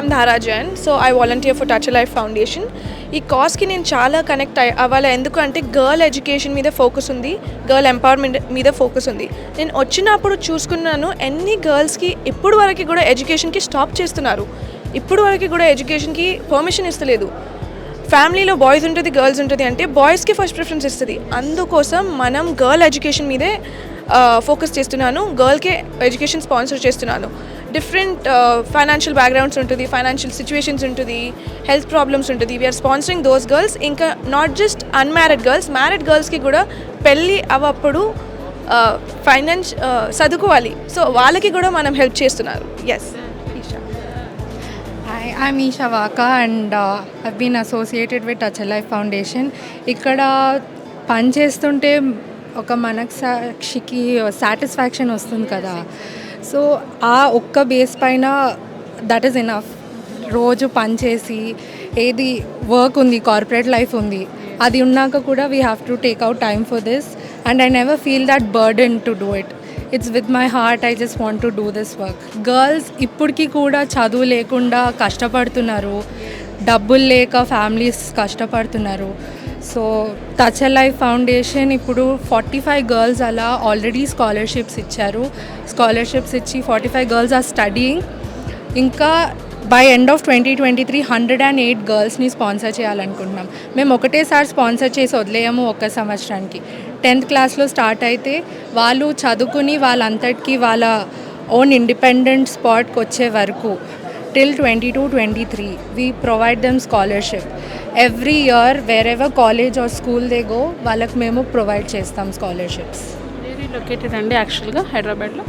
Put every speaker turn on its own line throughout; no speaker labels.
I'm Dhara Jain. So I volunteer for Touch Life Foundation. ఈ కాజ్కి నేను చాలా కనెక్ట్ అవ్వాలి. ఎందుకంటే గర్ల్ ఎడ్యుకేషన్ మీద ఫోకస్ ఉంది, గర్ల్ ఎంపవర్మెంట్ మీద ఫోకస్ ఉంది. నేను వచ్చినప్పుడు చూసుకున్నాను ఎన్ని గర్ల్స్కి ఇప్పుడు వరకు కూడా ఎడ్యుకేషన్కి స్టాప్ చేస్తున్నారు. ఇప్పుడు వరకు కూడా ఎడ్యుకేషన్కి పర్మిషన్ ఇస్తలేదు. ఫ్యామిలీలో బాయ్స్ ఉంటుంది, గర్ల్స్ ఉంటుంది, అంటే బాయ్స్కి ఫస్ట్ ప్రిఫరెన్స్ ఇస్తుంది. అందుకోసం మనం గర్ల్ ఎడ్యుకేషన్ మీదే ఫోకస్ చేస్తున్నాను. గర్ల్కే ఎడ్యుకేషన్ స్పాన్సర్ చేస్తున్నాను. డిఫరెంట్ ఫైనాన్షియల్ బ్యాక్గ్రౌండ్స్ ఉంటుంది, ఫైనాన్షియల్ సిచ్యువేషన్స్ ఉంటుంది, హెల్త్ ప్రాబ్లమ్స్ ఉంటుంది. We're sponsoring those girls. ఇంకా not just unmarried girls, married గర్ల్స్కి కూడా పెళ్ళి అవ్వప్పుడు ఫైనాన్స్ చదువుకోవాలి. సో వాళ్ళకి కూడా మనం హెల్ప్ చేస్తున్నారు. Yes.
Hi, I'm Isha Vaka and I've been associated with Touch a Life Foundation. ఇక్కడ పని చేస్తుంటే ఒక మనసాక్షికి సాటిస్ఫాక్షన్ వస్తుంది కదా. సో ఆ ఒక్క బేస్ పైన దట్ ఈస్ ఎనఫ్. రోజు పని చేసి ఏది వర్క్ ఉంది, కార్పొరేట్ లైఫ్ ఉంది, అది ఉన్నాక కూడా we have to take out time for this and I never feel that burden to do it. It's with my heart. I just want to do this work. Girls ఇప్పటికీ కూడా చదువు లేకుండా కష్టపడుతున్నారు, డబ్బులు లేక ఫ్యామిలీస్ కష్టపడుతున్నారు. So touch a life foundation ఇప్పుడు 45 girls అలా ఆల్రెడీ స్కాలర్షిప్స్ ఇచ్చారు. స్కాలర్షిప్స్ ఇచ్చి 45 గర్ల్స్ ఆర్ స్టడీయింగ్. ఇంకా బై ఎండ్ ఆఫ్ 2023 108 గర్ల్స్ని స్పాన్సర్ చేయాలనుకుంటున్నాం. మేము ఒకటేసారి స్పాన్సర్ చేసి వదిలేయము. ఒక్క సంవత్సరానికి 10th క్లాస్లో స్టార్ట్ అయితే వాళ్ళు చదువుకుని వాళ్ళంతటికీ వాళ్ళ ఓన్ ఇండిపెండెంట్ స్పాట్కి వచ్చే వరకు till 22-23 we provide them scholarship. Every year wherever college or school they go వాళ్ళకి మేము ప్రొవైడ్ చేస్తాం స్కాలర్షిప్స్.
వెరీ లొకేటెడ్ అండి యాక్చువల్గా హైదరాబాద్లో?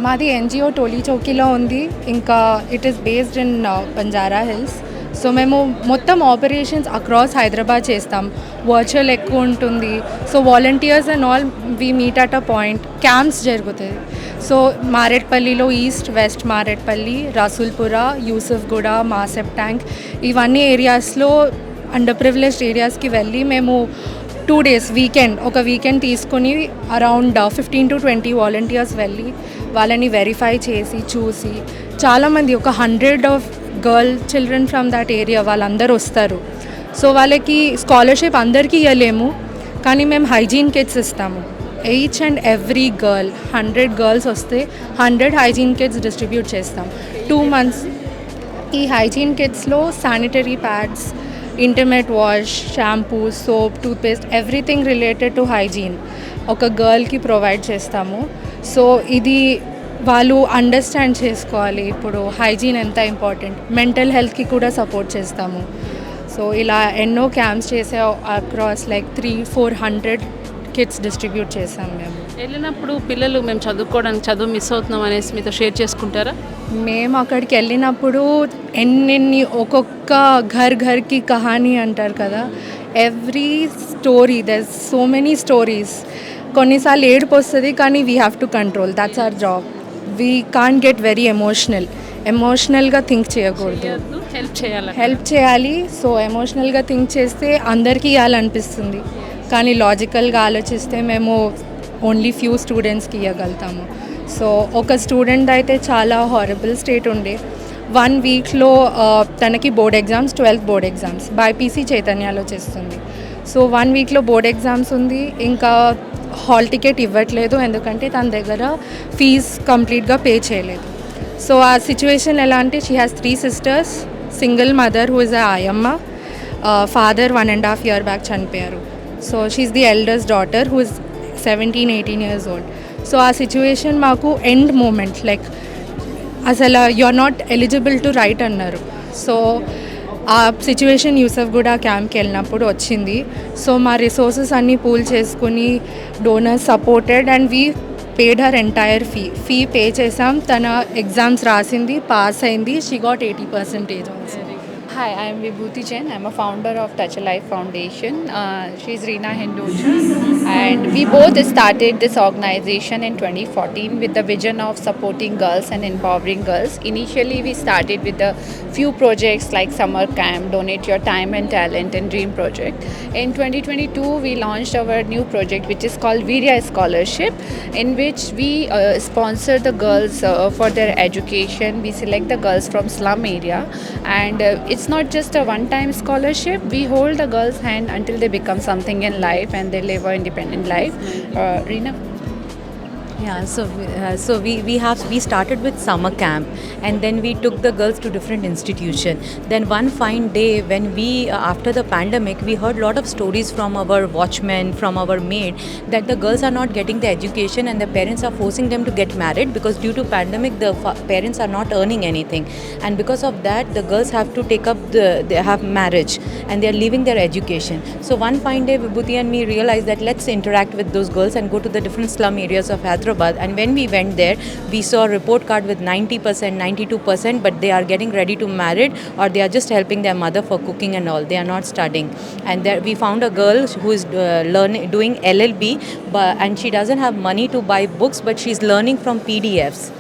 మాది ఎన్జిఓ టోలీ చౌకీలో ఉంది. ఇంకా it is based in Banjara Hills. So మేము మొత్తం ఆపరేషన్స్ అక్రాస్ హైదరాబాద్ చేస్తాం. వర్చువల్ ఎక్కువ ఉంటుంది. So volunteers and all we meet at a point. Camps జరుగుతుంది. సో మారేడ్పల్లిలో east, west Marredpally, Rasoolpura, Yousufguda, Masab tank, ఇవన్నీ ఏరియాస్లో అండర్ ప్రివిలేజ్డ్ ఏరియాస్కి వెళ్ళి మేము 2 days ఒక వీకెండ్ తీసుకొని అరౌండ్ 15 to 20 వాలంటీర్స్ వెళ్ళి వాళ్ళని వెరిఫై చేసి చూసి, చాలామంది ఒక 100 of girl children from that area వాళ్ళందరూ వస్తారు. సో వాళ్ళకి స్కాలర్షిప్ అందరికీ ఇవ్వలేము, కానీ మేము హైజీన్ కిట్స్ ఇస్తాము. Each and every girl 100 girls వస్తే 100 హైజీన్ కిట్స్ డిస్ట్రిబ్యూట్ చేస్తాం 2 months. ఈ హైజీన్ కిట్స్లో sanitary pads, intimate wash, shampoo, soap, toothpaste, everything related to hygiene ఒక గర్ల్కి ప్రొవైడ్ చేస్తాము. సో ఇది వాళ్ళు అండర్స్టాండ్ చేసుకోవాలి ఇప్పుడు హైజీన్ ఎంత ఇంపార్టెంట్. మెంటల్ హెల్త్కి కూడా సపోర్ట్ చేస్తాము. సో ఇలా ఎన్నో క్యాంప్స్ చేసే అక్రాస్ లైక్ 300-400 కిట్స్ డిస్ట్రిబ్యూట్ చేసాం మేము.
వెళ్ళినప్పుడు పిల్లలు మేము చదువుకోవడానికి చదువు మిస్ అవుతున్నాం అనేసి మీతో షేర్ చేసుకుంటారా?
మేము అక్కడికి వెళ్ళినప్పుడు ఒక్కొక్క ఘర్కి కహానీ అంటారు కదా. Every story, there so many stories. కొన్నిసార్లు ఏడుపు వస్తుంది, కానీ we have to control. That's our job. We can't get very ఎమోషనల్గా థింక్ చేయకూడదు. హెల్ప్ చేయాలి. సో ఎమోషనల్గా థింక్ చేస్తే అందరికీ ఇవ్వాలనిపిస్తుంది, కానీ లాజికల్గా ఆలోచిస్తే మేము ఓన్లీ ఫ్యూ స్టూడెంట్స్కి ఇవ్వగలుగుతాము. సో ఒక స్టూడెంట్ అయితే చాలా హారబుల్ స్టేట్ ఉండే. 1 weekలో తనకి board exams, 12th board exams BiPC చైతన్యాలో చేస్తుంది. సో 1 weekలో బోర్డ్ ఎగ్జామ్స్ ఉంది. ఇంకా హాల్ టికెట్ ఇవ్వట్లేదు, ఎందుకంటే తన దగ్గర ఫీజ్ కంప్లీట్గా పే చేయలేదు. సో ఆ సిచ్యువేషన్ ఎలా అంటే, she has 3 sisters, single mother who is ఆయమ్మ, ఫాదర్ 1.5 year బ్యాక్ చనిపోయారు. So she is the eldest daughter who is 17-18 years old. So ఆ సిచ్యువేషన్ మాకు ఎండ్ మూమెంట్, లైక్ అసలు you are not eligible to write అన్నారు. So ఆ situation Yousufguda క్యాంప్కి వెళ్ళినప్పుడు వచ్చింది. సో మా రిసోర్సెస్ అన్నీ పూల్ చేసుకుని donors supported and we paid her entire fee pay చేసాం. తన ఎగ్జామ్స్ రాసింది, పాస్ అయింది. She got 80% also.
Hi, I am Vibhuti Jain. I'm a founder of Touch a Life Foundation. She's Reena Hinduja. And we both started this organization in 2014 with the vision of supporting girls and empowering girls. Initially, we started with a few projects like Summer Camp, Donate Your Time and Talent, and Dream Project. In 2022, we launched our new project, which is called Virya Scholarship, in which we sponsor the girls for their education. We select the girls from slum area, and it's not just a one-time scholarship. We hold the girls' hand until they become something in life and they live an independent life. Reena?
Yeah, so we started with summer camp, and then we took the girls to different institution. Then one fine day, when we after the pandemic, we heard a lot of stories from our watchmen, from our maid, that the girls are not getting the education, and the parents are forcing them to get married because due to pandemic, the parents are not earning anything, and because of that, the girls have to take up they have marriage, and they are leaving their education. So one fine day, Vibhuti and me realized that let's interact with those girls and go to the different slum areas of Hyderabad. And when we went there, we saw a report card with 90%, 92%, but they are getting ready to marry, or they are just helping their mother for cooking and all. They are not studying. And there we found a girl who is doing LLB, and she doesn't have money to buy books, but she's learning from PDFs.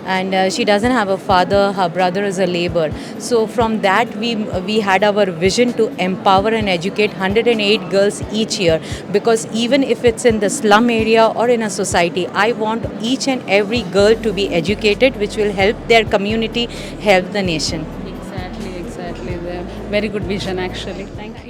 And she doesn't have a father, her brother is a laborer. So from that, we had our vision to empower and educate 108 girls each year, because even if it's in the slum area or in a society, I want each and every girl to be educated, which will help their community, help the nation.
Exactly. Very good vision, actually. Thank you.